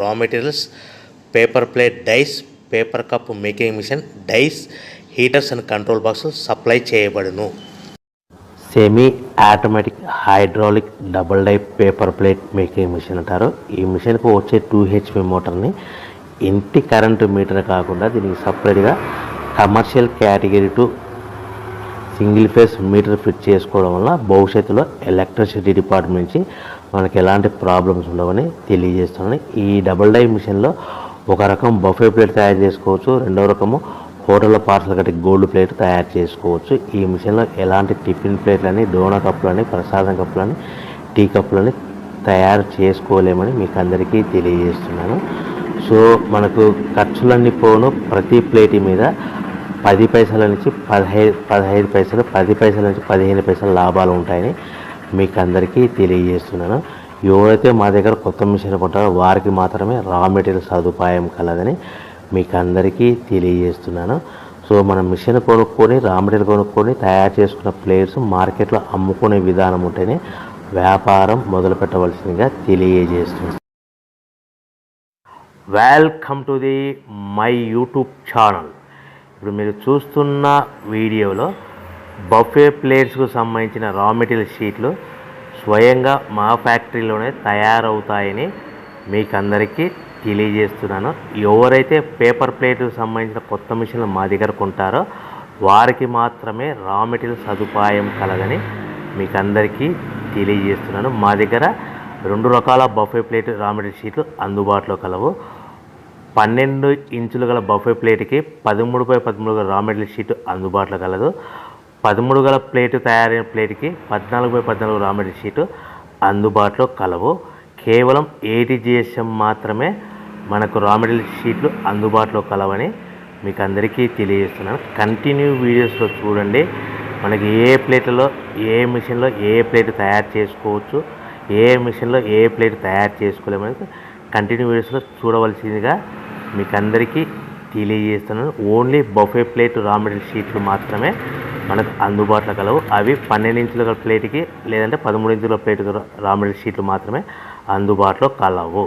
రా materials, paper plate dies, paper cup making machine, dies, heaters and control box supply చేయబడును. Semi automatic hydraulic double die paper plate making machine అంటారు. ఈ మిషన్కు వచ్చే 2 HP మోటార్ని ఇంటి current meter కాకుండా దీనికి సపరేట్గా commercial category to single phase metre fit చేసుకోవడం వల్ల భవిష్యత్తులో ఎలక్ట్రిసిటీ డిపార్ట్మెంట్ నుంచి మనకి ఎలాంటి ప్రాబ్లమ్స్ ఉండవని తెలియజేస్తున్నాను. ఈ డబుల్ డై మిషన్లో ఒక రకం బఫే ప్లేట్ తయారు చేసుకోవచ్చు, రెండవ రకము హోటల్లో పార్సల్ కట్టి గోల్డ్ ప్లేట్ తయారు చేసుకోవచ్చు. ఈ మిషన్లో ఎలాంటి టిఫిన్ ప్లేట్లని, డోనా కప్పులని, ప్రసాదం కప్పులని, టీ కప్పులని తయారు చేసుకోలేమని మీకు అందరికీ తెలియజేస్తున్నాను. సో మనకు ఖర్చులన్నీ పోను ప్రతి ప్లేట్ మీద 10 పైసల నుంచి 15 పైసలు, 10 పైసల నుంచి 15 పైసలు లాభాలు ఉంటాయని మీకు అందరికీ తెలియజేస్తున్నాను. ఎవరైతే మా దగ్గర కొత్త మిషన్ కొంటారో వారికి మాత్రమే రా మెటీరియల్ సదుపాయం కలదని మీకు అందరికీ తెలియజేస్తున్నాను. సో మన మిషన్ కొనుక్కొని, రా మెటీరియల్ కొనుక్కొని తయారు చేసుకున్న ప్లేట్స్ మార్కెట్లో అమ్ముకునే విధానం ఉంటేనే వ్యాపారం మొదలు పెట్టవలసిందిగా తెలియజేస్తున్నాను. Welcome to the my YouTube channel. ఇప్పుడు మీరు చూస్తున్న వీడియోలో బఫే ప్లేట్స్కు సంబంధించిన రా మెటీరియల్ షీట్లు స్వయంగా మా ఫ్యాక్టరీలోనే తయారవుతాయని మీకు అందరికీ తెలియజేస్తున్నాను. ఎవరైతే పేపర్ ప్లేట్కు సంబంధించిన కొత్త మిషన్లు మా దగ్గర కొంటారో వారికి మాత్రమే రా మెటీరియల్ సదుపాయం కలదని మీకు అందరికీ తెలియజేస్తున్నాను. మా దగ్గర 2 రకాల బఫే ప్లేట్ రా మెటీరియల్ షీట్లు అందుబాటులో కలవు. 12 ఇంచులు గల బఫే ప్లేట్కి 13x13 రా మెటీరియల్ షీట్ అందుబాటులో కలదు. 13 గల ప్లేటు తయారైన ప్లేట్కి 14x14 రా మెటీరియల్ షీటు అందుబాటులో కలవు. కేవలం 80 GSM మాత్రమే మనకు రా మెటీరియల్ షీట్లు అందుబాటులో కలవని మీకు అందరికీ తెలియజేస్తున్నాను. కంటిన్యూ వీడియోస్లో చూడండి. మనకి ఏ ప్లేట్లలో ఏ మిషన్లో ఏ ప్లేట్ తయారు చేసుకోవచ్చు, ఏ మిషన్లో ఏ ప్లేట్ తయారు చేసుకోలేమని కంటిన్యూ వీడియోస్లో చూడవలసిందిగా మీకు అందరికీ తెలియజేస్తున్నాను. Only buffet plate raw material షీట్లు మాత్రమే మనకు అందుబాటులో కలవు. అవి 12 ఇంచుల ప్లేట్కి లేదంటే 13 ఇంచుల ప్లేట్ రా మెటీరియల్ షీట్లు మాత్రమే అందుబాటులో కలవు.